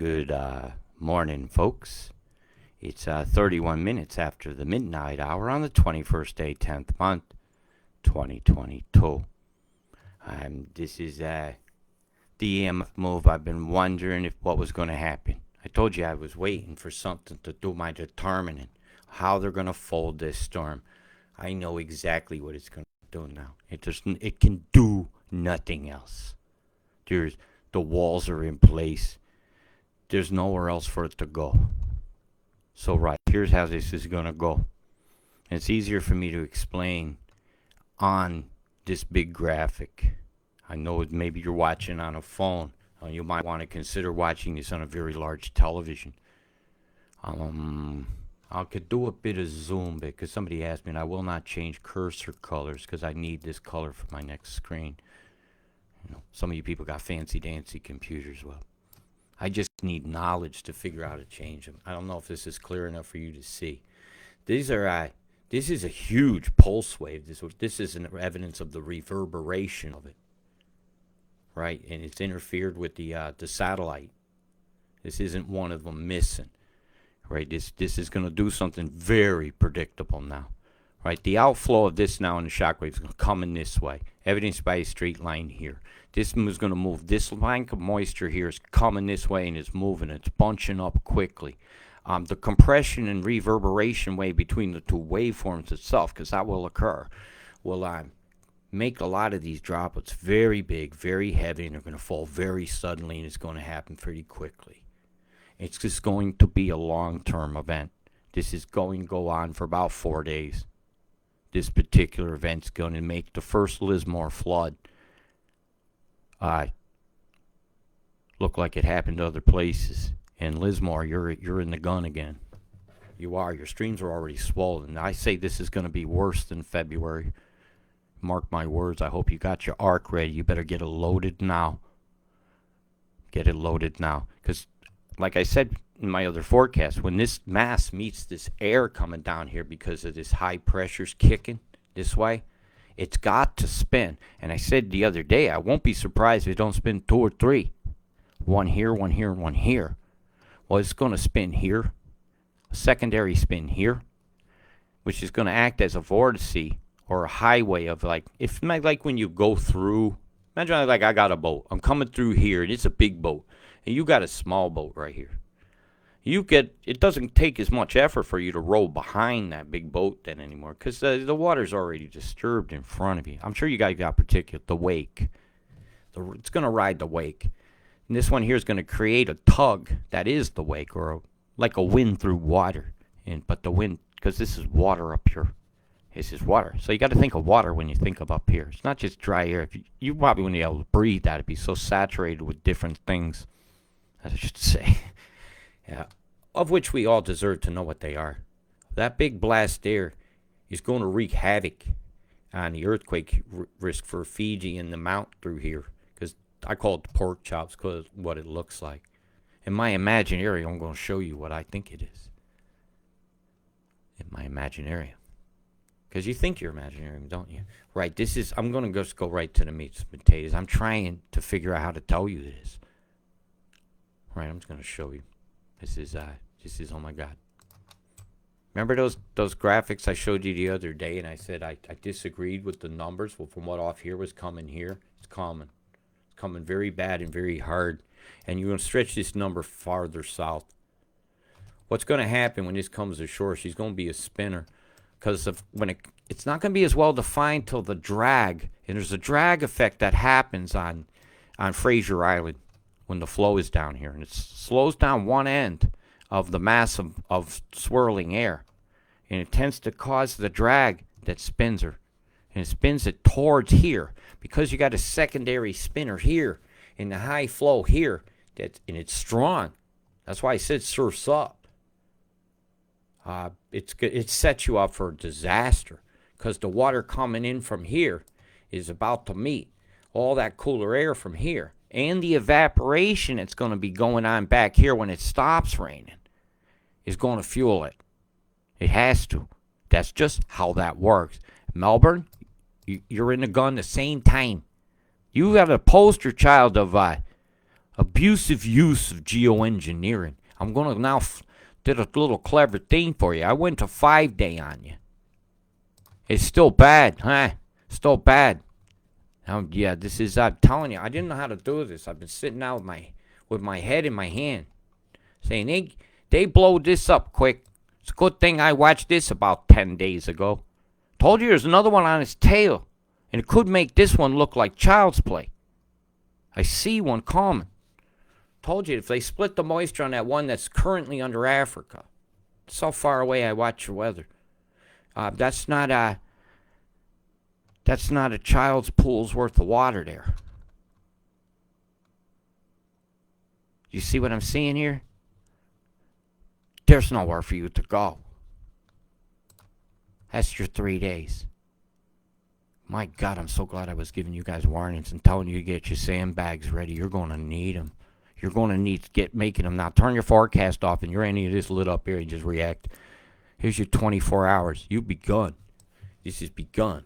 Good morning, folks. It's 31 minutes after the midnight hour on the 21st day, 10th month, 2022. This is the EMF move. I've been wondering what was going to happen. I told you I was waiting for something to do my determining how they're going to fold this storm. I know exactly what it's going to do now. It can do nothing else. The walls are in place. There's nowhere else for it to go. So here's how this is going to go. And it's easier for me to explain on this big graphic. I know maybe you're watching on a phone. You might want to consider watching this on a very large television. I could do a bit of zoom because somebody asked me, and I will not change cursor colors because I need this color for my next screen. Some of you people got fancy dancy computers. Well, I just need knowledge to figure out how to change them. I don't know if this is clear enough for you to see. This is a huge pulse wave. This is an evidence of the reverberation of it, right? And it's interfered with the satellite. This isn't one of them missing, right? This is going to do something very predictable now, right? The outflow of this now in the shock wave is going to come in this way, evidenced by a straight line here. This is going to move. This line of moisture here is coming this way and it's moving. It's bunching up quickly. The compression and reverberation wave between the two waveforms itself, because that will occur, will make a lot of these droplets very big, very heavy, and they're going to fall very suddenly, and it's going to happen pretty quickly. It's just going to be a long-term event. This is going to go on for about 4 days. This particular event's going to make the first Lismore flood look like it happened to other places. And Lismore, you're in the gun again. You are. Your streams are already swollen. I say this is going to be worse than February. Mark my words. I hope you got your arc ready. You better get it loaded now. Get it loaded now. Because, like I said in my other forecast, when this mass meets this air coming down here because of this high pressure's kicking this way, it's got to spin. And I said the other day, I won't be surprised if it don't spin 2 or 3. One here, one here, one here. Well, it's going to spin here. A secondary spin here, which is going to act as a vortice or a highway of like when you go through. Imagine like I got a boat. I'm coming through here, and it's a big boat. And you got a small boat right here. It doesn't take as much effort for you to row behind that big boat then anymore because the water's already disturbed in front of you. I'm sure you guys got the wake. It's going to ride the wake. And this one here is going to create a tug that is the wake, or like a wind through water. But the wind, because this is water up here. This is water. So you got to think of water when you think of up here. It's not just dry air. You probably wouldn't be able to breathe that. It'd be so saturated with different things, I should say. Yeah, of which we all deserve to know what they are. That big blast there is going to wreak havoc on the earthquake risk for Fiji and the mount through here. Because I call it the pork chops because what it looks like. In my imaginary, I'm going to show you what I think it is. In my imaginary. Because you think you're imaginary, don't you? Right, I'm going to just go right to the meat and potatoes. I'm trying to figure out how to tell you this. Right, I'm just going to show you. This is, oh my God. Remember those graphics I showed you the other day, and I said I disagreed with the numbers? Well, from what off here was coming here, it's coming. It's coming very bad and very hard. And you're going to stretch this number farther south. What's going to happen when this comes ashore? She's going to be a spinner. Because it's not going to be as well defined till the drag. And there's a drag effect that happens on Fraser Island when the flow is down here. And it slows down one end of the mass of swirling air. And it tends to cause the drag that spins her. And it spins it towards here. Because you got a secondary spinner here. And the high flow here. And it's strong. That's why I said surf's up. It sets you up for a disaster. Because the water coming in from here is about to meet all that cooler air from here. And the evaporation that's going to be going on back here when it stops raining is going to fuel it. It has to. That's just how that works. Melbourne, you're in the gun the same time. You got a poster child of Abusive use of geoengineering. I'm going to now did a little clever thing for you. I went to 5-day on you. It's still bad, huh? Still bad. Yeah, this is, I'm telling you, I didn't know how to do this. I've been sitting out with my head in my hand, saying, they blow this up quick. It's a good thing I watched this about 10 days ago. Told you there's another one on its tail, and it could make this one look like child's play. I see one coming. Told you if they split the moisture on that one that's currently under Africa. So far away I watch your weather. That's not a child's pool's worth of water there. You see what I'm seeing here? There's nowhere for you to go. That's your 3 days. My God, I'm so glad I was giving you guys warnings and telling you to get your sandbags ready. You're going to need them. You're going to need to get making them now. Turn your forecast off and you're any of this lit up here and just react. Here's your 24 hours. You've begun. This has begun.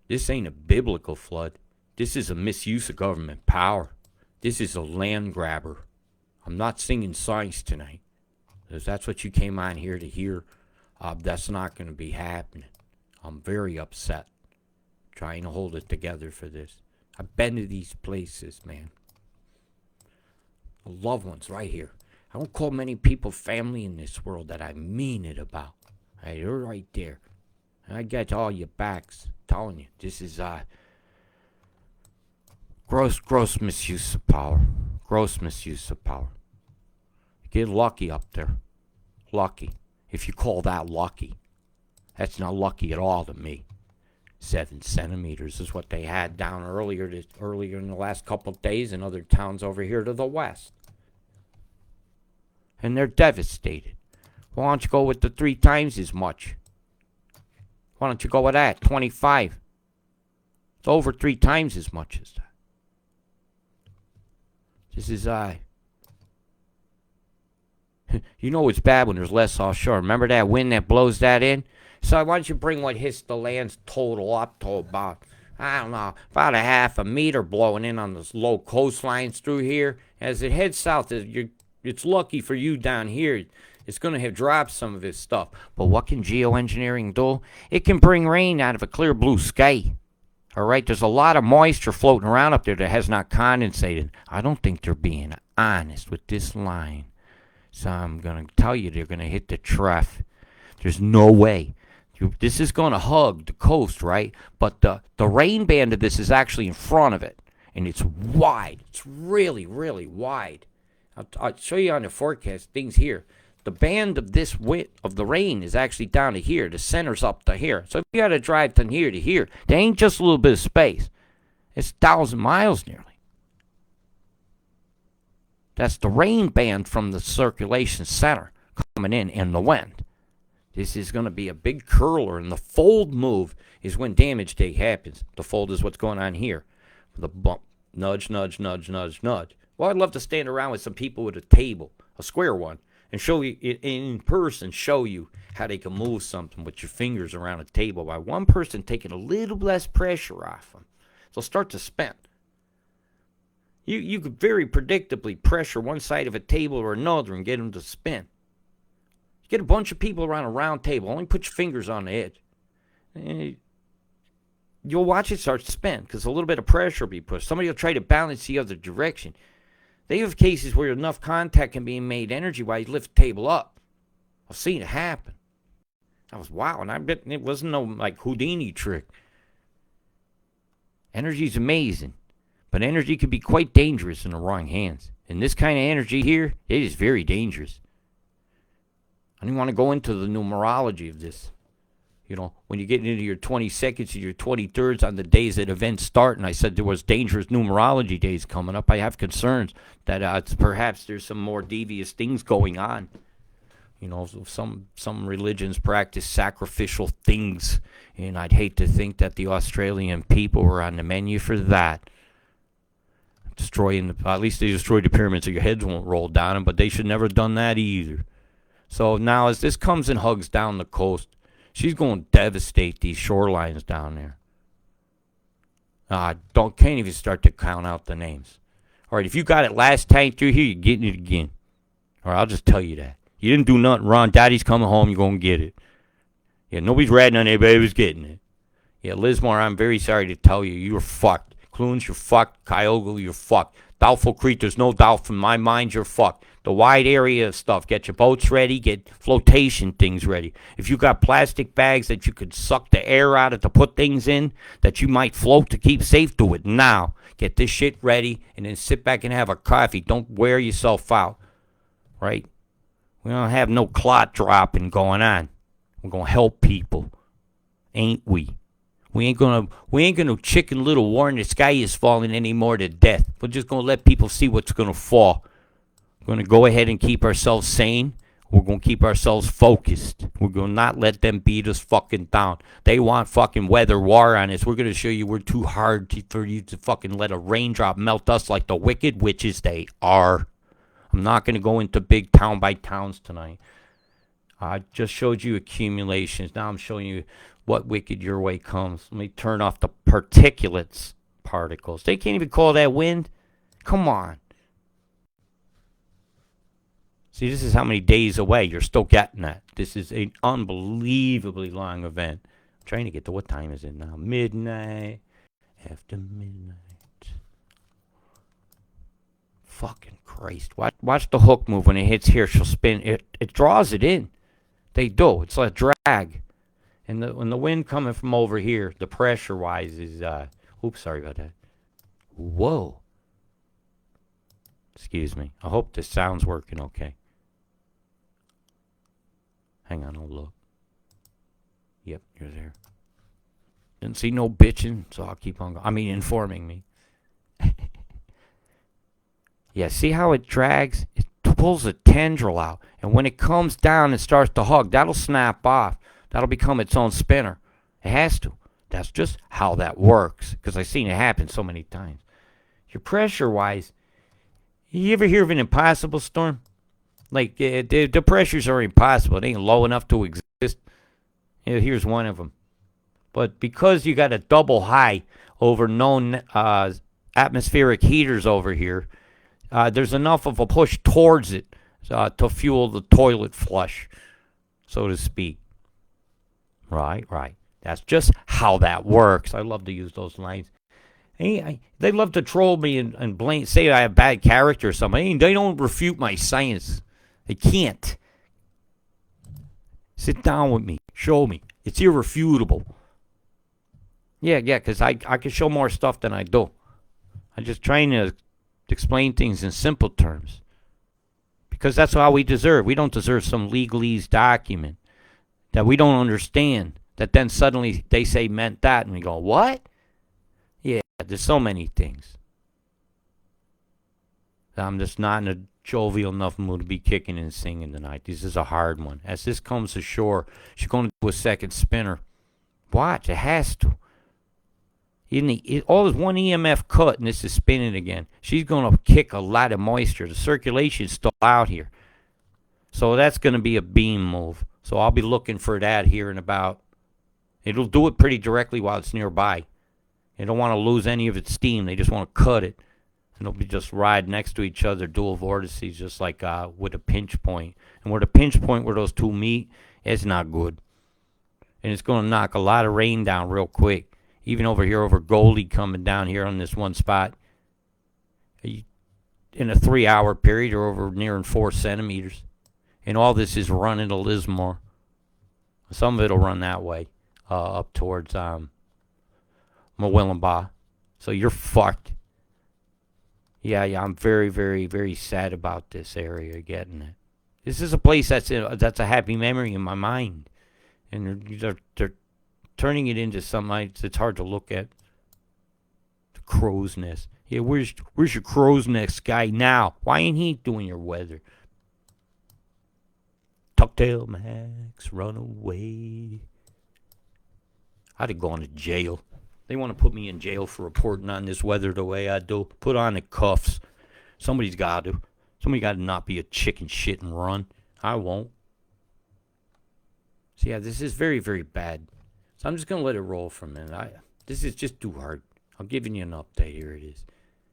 This ain't a biblical flood. This is a misuse of government power. This is a land grabber. I'm not singing science tonight, because that's what you came on here to hear. That's not going to be happening. I'm very upset. Trying to hold it together for this. I've been to these places, man. The loved ones right here. I don't call many people family in this world that I mean it about. Hey, they're right there. I got all your backs. I'm telling you, this is gross misuse of power. Gross misuse of power. Get lucky up there. Lucky. If you call that lucky. That's not lucky at all to me. 7 centimeters is what they had down earlier in the last couple of days in other towns over here to the west. And they're devastated. Why don't you go with the 3 times as much? Why don't you go with that? 25. It's over 3 times as much as that. This is you know it's bad when there's less offshore. Remember that wind that blows that in? So why don't you bring what hits the land's total up to about, I don't know, about a half a meter blowing in on those low coastlines through here. As it heads south, it's lucky for you down here. It's going to have dropped some of this stuff. But what can geoengineering do? It can bring rain out of a clear blue sky. All right, there's a lot of moisture floating around up there that has not condensated. I don't think they're being honest with this line. So I'm going to tell you they're going to hit the trough. There's no way. This is going to hug the coast, right? But the rain band of this is actually in front of it. And it's wide. It's really, really wide. I'll show you on the forecast things here. The band of this width of the rain is actually down to here. The center's up to here. So if you got to drive from here to here, there ain't just a little bit of space. It's 1,000 miles nearly. That's the rain band from the circulation center coming in the wind. This is going to be a big curler, and the fold move is when damage day happens. The fold is what's going on here. The bump. Nudge, nudge, nudge, nudge, nudge. Well, I'd love to stand around with some people with a table, a square one, and show you in person, show you how they can move something with your fingers around a table by one person taking a little less pressure off them. They'll start to spin. You could very predictably pressure one side of a table or another and get them to spin. You get a bunch of people around a round table, only put your fingers on the edge. And you'll watch it start to spin because a little bit of pressure will be pushed. Somebody will try to balance the other direction. They have cases where enough contact can be made energy-wise, lift the table up. I've seen it happen. I was wow, and I bet it wasn't no like Houdini trick. Energy's amazing, but energy can be quite dangerous in the wrong hands. And this kind of energy here, it is very dangerous. I don't want to go into the numerology of this. You know, when you get into your 22nd and your 23rds on the days that events start, and I said there was dangerous numerology days coming up, I have concerns that perhaps there's some more devious things going on. You know, some religions practice sacrificial things, and I'd hate to think that the Australian people were on the menu for that. At least they destroyed the pyramids so your heads won't roll down them, but they should never have done that either. So now as this comes and hugs down the coast, she's going to devastate these shorelines down there. Can't even start to count out the names. All right, if you got it last time through here, you're getting it again. All right, I'll just tell you that. You didn't do nothing wrong. Daddy's coming home. You're going to get it. Yeah, nobody's ratting on anybody who's getting it. Yeah, Lismore, I'm very sorry to tell you, you're fucked. Clunes, you're fucked. Kyogle, you're fucked. Doubtful Creek, there's no doubt from my mind you're fucked. The wide area of stuff, get your boats ready, get flotation things ready. If you got plastic bags that you could suck the air out of to put things in that you might float to keep safe, do it now. Get this shit ready and then sit back and have a coffee. Don't wear yourself out, right? We don't have no clot dropping going on. We're going to help people, ain't we? We ain't gonna chicken little warn the sky is falling anymore to death. We're just gonna let people see what's gonna fall. We're gonna go ahead and keep ourselves sane. We're gonna keep ourselves focused. We're gonna not let them beat us fucking down. They want fucking weather war on us. We're gonna show you we're too hard for you to fucking let a raindrop melt us like the wicked witches they are. I'm not gonna go into big town by towns tonight. I just showed you accumulations. Now I'm showing you what wicked your way comes. Let me turn off the particles. They can't even call that wind. Come on. See, this is how many days away. You're still getting that. This is an unbelievably long event. I'm trying to get to what time is it now? Midnight. After midnight. Fucking Christ. Watch the hook move. When it hits here, she'll spin. It draws it in. They do. It's like a drag. And when the wind coming from over here, the pressure-wise is, oops, sorry about that. Whoa. Excuse me. I hope the sound's working okay. Hang on, I'll look. Yep, you're there. Didn't see no bitching, so I'll keep on going. I mean, informing me. Yeah, see how it drags? It pulls a tendril out. And when it comes down and starts to hug, that'll snap off. That'll become its own spinner. It has to. That's just how that works. Because I've seen it happen so many times. Your pressure-wise, you ever hear of an impossible storm? Like, the pressures are impossible. They ain't low enough to exist. Here's one of them. But because you got a double high over known atmospheric heaters over here, there's enough of a push towards it to fuel the toilet flush, so to speak. Right. That's just how that works. I love to use those lines. They love to troll me and blame, say I have bad character or something. They don't refute my science. They can't. Sit down with me. Show me. It's irrefutable. Yeah, because I can show more stuff than I do. I'm just trying to explain things in simple terms. Because that's how we deserve. We don't deserve some legalese document that we don't understand, that then suddenly they say meant that, and we go, what? Yeah, there's so many things. I'm just not in a jovial enough mood to be kicking and singing tonight. This is a hard one. As this comes ashore, she's going to do a second spinner. Watch, it has to. All this one EMF cut, and this is spinning again. She's going to kick a lot of moisture. The circulation's still out here. So that's going to be a beam move. So I'll be looking for that here in about... It'll do it pretty directly while it's nearby. They don't want to lose any of its steam. They just want to cut it. And they'll be just ride next to each other, dual vortices, just like with a pinch point. And where the pinch point where those two meet, it's not good. And it's going to knock a lot of rain down real quick. Even over here, over Goldie coming down here on this one spot. In a 3-hour period, or over near 4 centimeters. And all this is running to Lismore. Some of it will run that way, up towards Mawillimba. So you're fucked. Yeah, I'm very, very, very sad about this area getting it. This is a place that's a happy memory in my mind. And they're turning it into something it's hard to look at. The crow's nest. Yeah, where's your crow's nest guy now? Why ain't he doing your weather? Tucktail Max, run away. I'd have gone to jail. They want to put me in jail for reporting on this weather the way I do. Put on the cuffs. Somebody's got to. Somebody got to not be a chicken shit and run. I won't. So yeah, this is very, very bad. So I'm just going to let it roll for a minute. This is just too hard. I'm giving you an update. Here it is.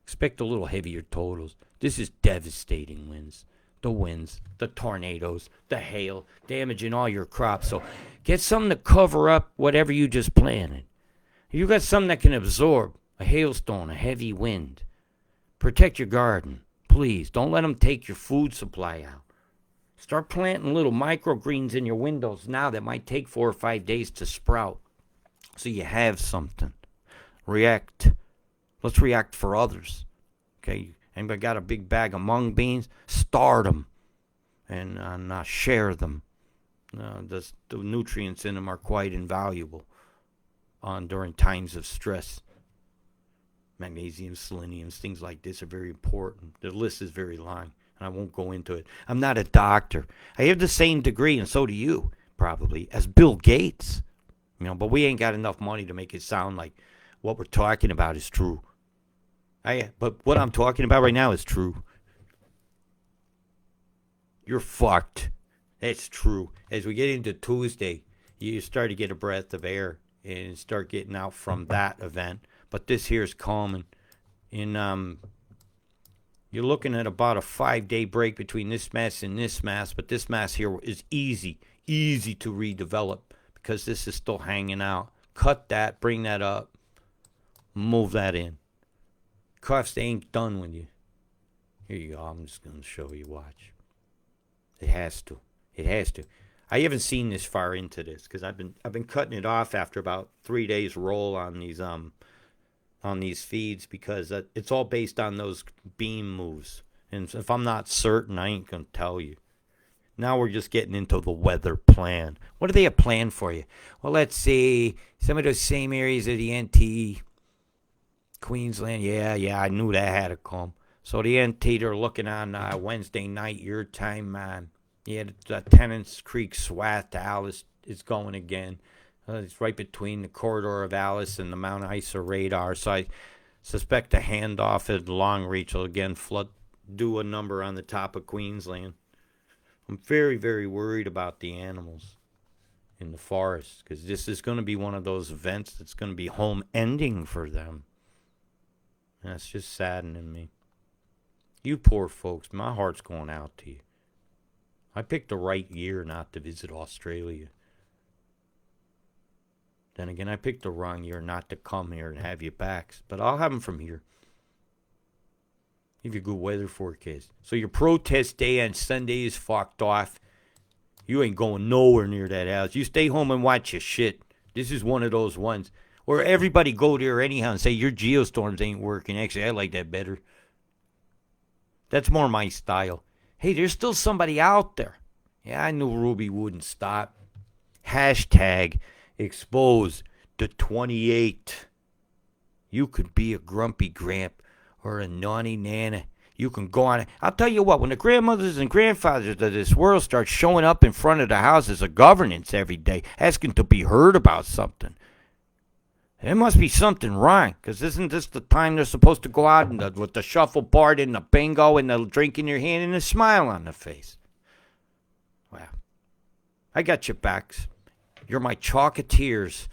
Expect a little heavier totals. This is devastating winds. The winds, the tornadoes, the hail, damaging all your crops. So get something to cover up whatever you just planted. You got something that can absorb a hailstone, a heavy wind. Protect your garden. Please, don't let them take your food supply out. Start planting little microgreens in your windows now that might take 4 or 5 days to sprout. So you have something. React. Let's react for others. Okay, anybody got a big bag of mung beans? Start them and share them. The nutrients in them are quite invaluable during times of stress. Magnesium, seleniums, things like this are very important. The list is very long, and I won't go into it. I'm not a doctor. I have the same degree, and so do you, probably, as Bill Gates. But we ain't got enough money to make it sound like what we're talking about is true. But what I'm talking about right now is true. You're fucked. That's true. As we get into Tuesday, you start to get a breath of air and start getting out from that event. But this here is coming. You're looking at about a 5-day break between this mass and this mass. But this mass here is easy to redevelop because this is still hanging out. Cut that, bring that up, move that in. Cuffs ain't done with you. Here you go. I'm just going to show you. Watch. It has to. I haven't seen this far into this because I've been cutting it off after about 3 days roll on these feeds because it's all based on those beam moves. And if I'm not certain, I ain't going to tell you. Now we're just getting into the weather plan. What do they have planned for you? Well, let's see. Some of those same areas of the NT, Queensland, yeah, I knew that had to come. So the NT, they're looking on Wednesday night, your time, man. Yeah, the Tennant's Creek swath to Alice is going again. It's right between the corridor of Alice and the Mount Isa radar. So I suspect a handoff at Long Reach will again do a number on the top of Queensland. I'm very, very worried about the animals in the forest because this is going to be one of those events that's going to be home ending for them. That's just saddening me. You poor folks, my heart's going out to you. I picked the right year not to visit Australia. Then again, I picked the wrong year not to come here and have you back. But I'll have them from here. Give you a good weather forecast. So your protest day on Sunday is fucked off. You ain't going nowhere near that house. You stay home and watch your shit. This is one of those ones where everybody go there anyhow and say your geostorms ain't working. Actually, I like that better. That's more my style. Hey, there's still somebody out there. Yeah, I knew Ruby wouldn't stop. Hashtag expose the 28. You could be a grumpy gramp or a naughty nana. You can go on it. I'll tell you what, when the grandmothers and grandfathers of this world start showing up in front of the houses of governance every day, asking to be heard about something, there must be something wrong, because isn't this the time they're supposed to go out with the shuffleboard and the bingo and the drink in your hand and a smile on the face? Well, I got your backs. You're my chalketeers.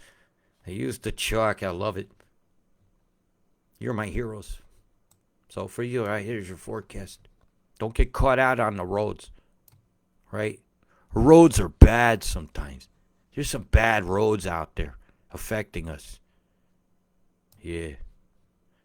I use the chalk. I love it. You're my heroes. So for you, all right, here's your forecast. Don't get caught out on the roads, right? Roads are bad sometimes. There's some bad roads out there affecting us. Yeah.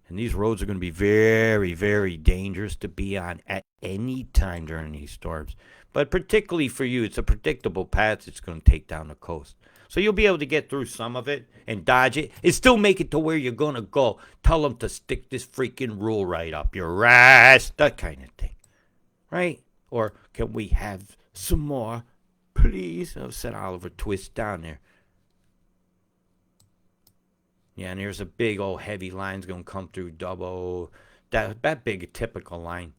And these roads are going to be very, very dangerous to be on at any time during these storms. But particularly for you, it's a predictable path it's going to take down the coast. So you'll be able to get through some of it and dodge it and still make it to where you're going to go. Tell them to stick this freaking rule right up your ass. That kind of thing. Right? Or can we have some more, please? I've sent Oliver Twist down there. Yeah, and there's a big old heavy line's going to come through double. That big typical line.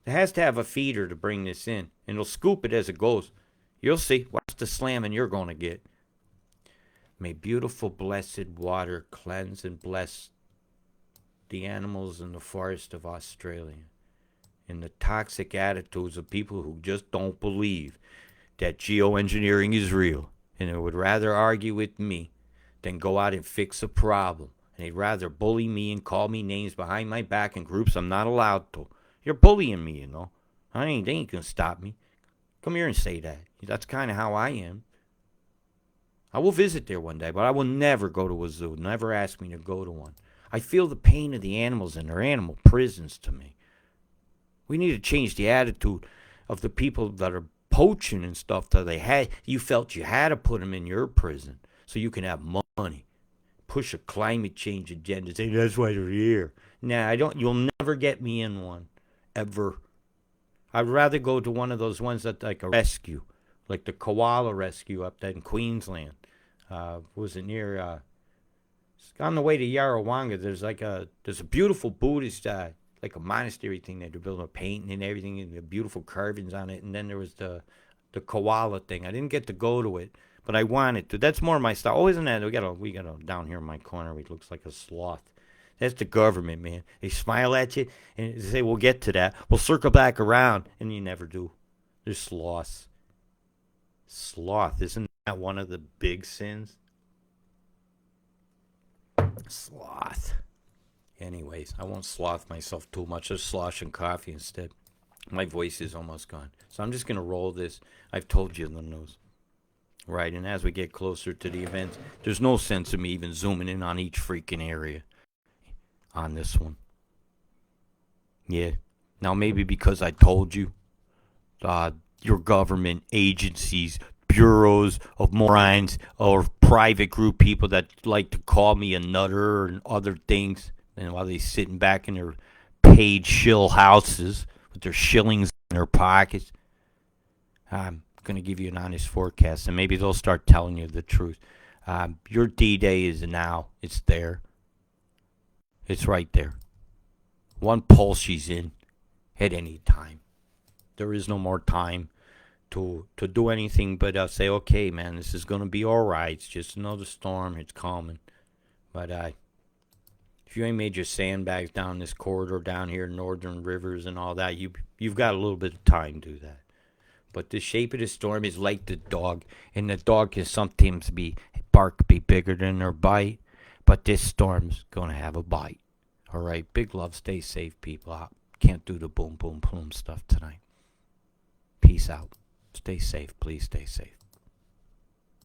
It has to have a feeder to bring this in. And it'll scoop it as it goes. You'll see. Watch the slamming you're going to get. May beautiful, blessed water cleanse and bless the animals in the forest of Australia. And the toxic attitudes of people who just don't believe that geoengineering is real. And they would rather argue with me than go out and fix a problem And they'd rather bully me and call me names behind my back in groups I'm not allowed to. You're bullying me, you know. They ain't gonna stop me. Come here and say that. That's kind of how I am. I will visit there one day, but I will never go to a zoo. Never ask me to go to one. I feel the pain of the animals in their animal prisons to me. We need to change the attitude of the people that are poaching and stuff that you felt you had to put them in your prison so you can have money. Push a climate change agenda. Say that's why they're here. Nah, I don't. You'll never get me in one, ever. I'd rather go to one of those ones that like a rescue, like the koala rescue up there in Queensland. Was it near? On the way to Yarrawonga, there's a beautiful Buddhist like a monastery thing that they're building, a painting and everything, and the beautiful carvings on it. And then there was the koala thing. I didn't get to go to it, but I wanted to. That's more my style. Oh, isn't that? We got a down here in my corner. It looks like a sloth. That's the government, man. They smile at you and they say, "We'll get to that. We'll circle back around," and you never do. There's sloths. Sloth, isn't that one of the big sins? Sloth. Anyways, I won't sloth myself too much. Just sloshing coffee instead. My voice is almost gone. So I'm just going to roll this. I've told you the news. Right, and as we get closer to the events, there's no sense of me even zooming in on each freaking area on this one. Yeah. Now maybe because I told you, your government agencies, bureaus of morons, or private group people that like to call me a nutter and other things, and while they're sitting back in their paid shill houses with their shillings in their pockets, I'm going to give you an honest forecast, and maybe they'll start telling you the truth. Your D-Day is now. It's there. It's right there. One pulse she's in at any time. There is no more time to do anything but say, okay, man, this is going to be all right. It's just another storm. It's coming. But if you ain't made your sandbags down this corridor down here, northern rivers and all that, you've got a little bit of time to do that. But the shape of the storm is like the dog, and the dog can sometimes be bigger than her bite, but this storm's going to have a bite. All right, big love, stay safe, people. I can't do the boom, boom, plume stuff tonight. Peace out. Stay safe, please stay safe.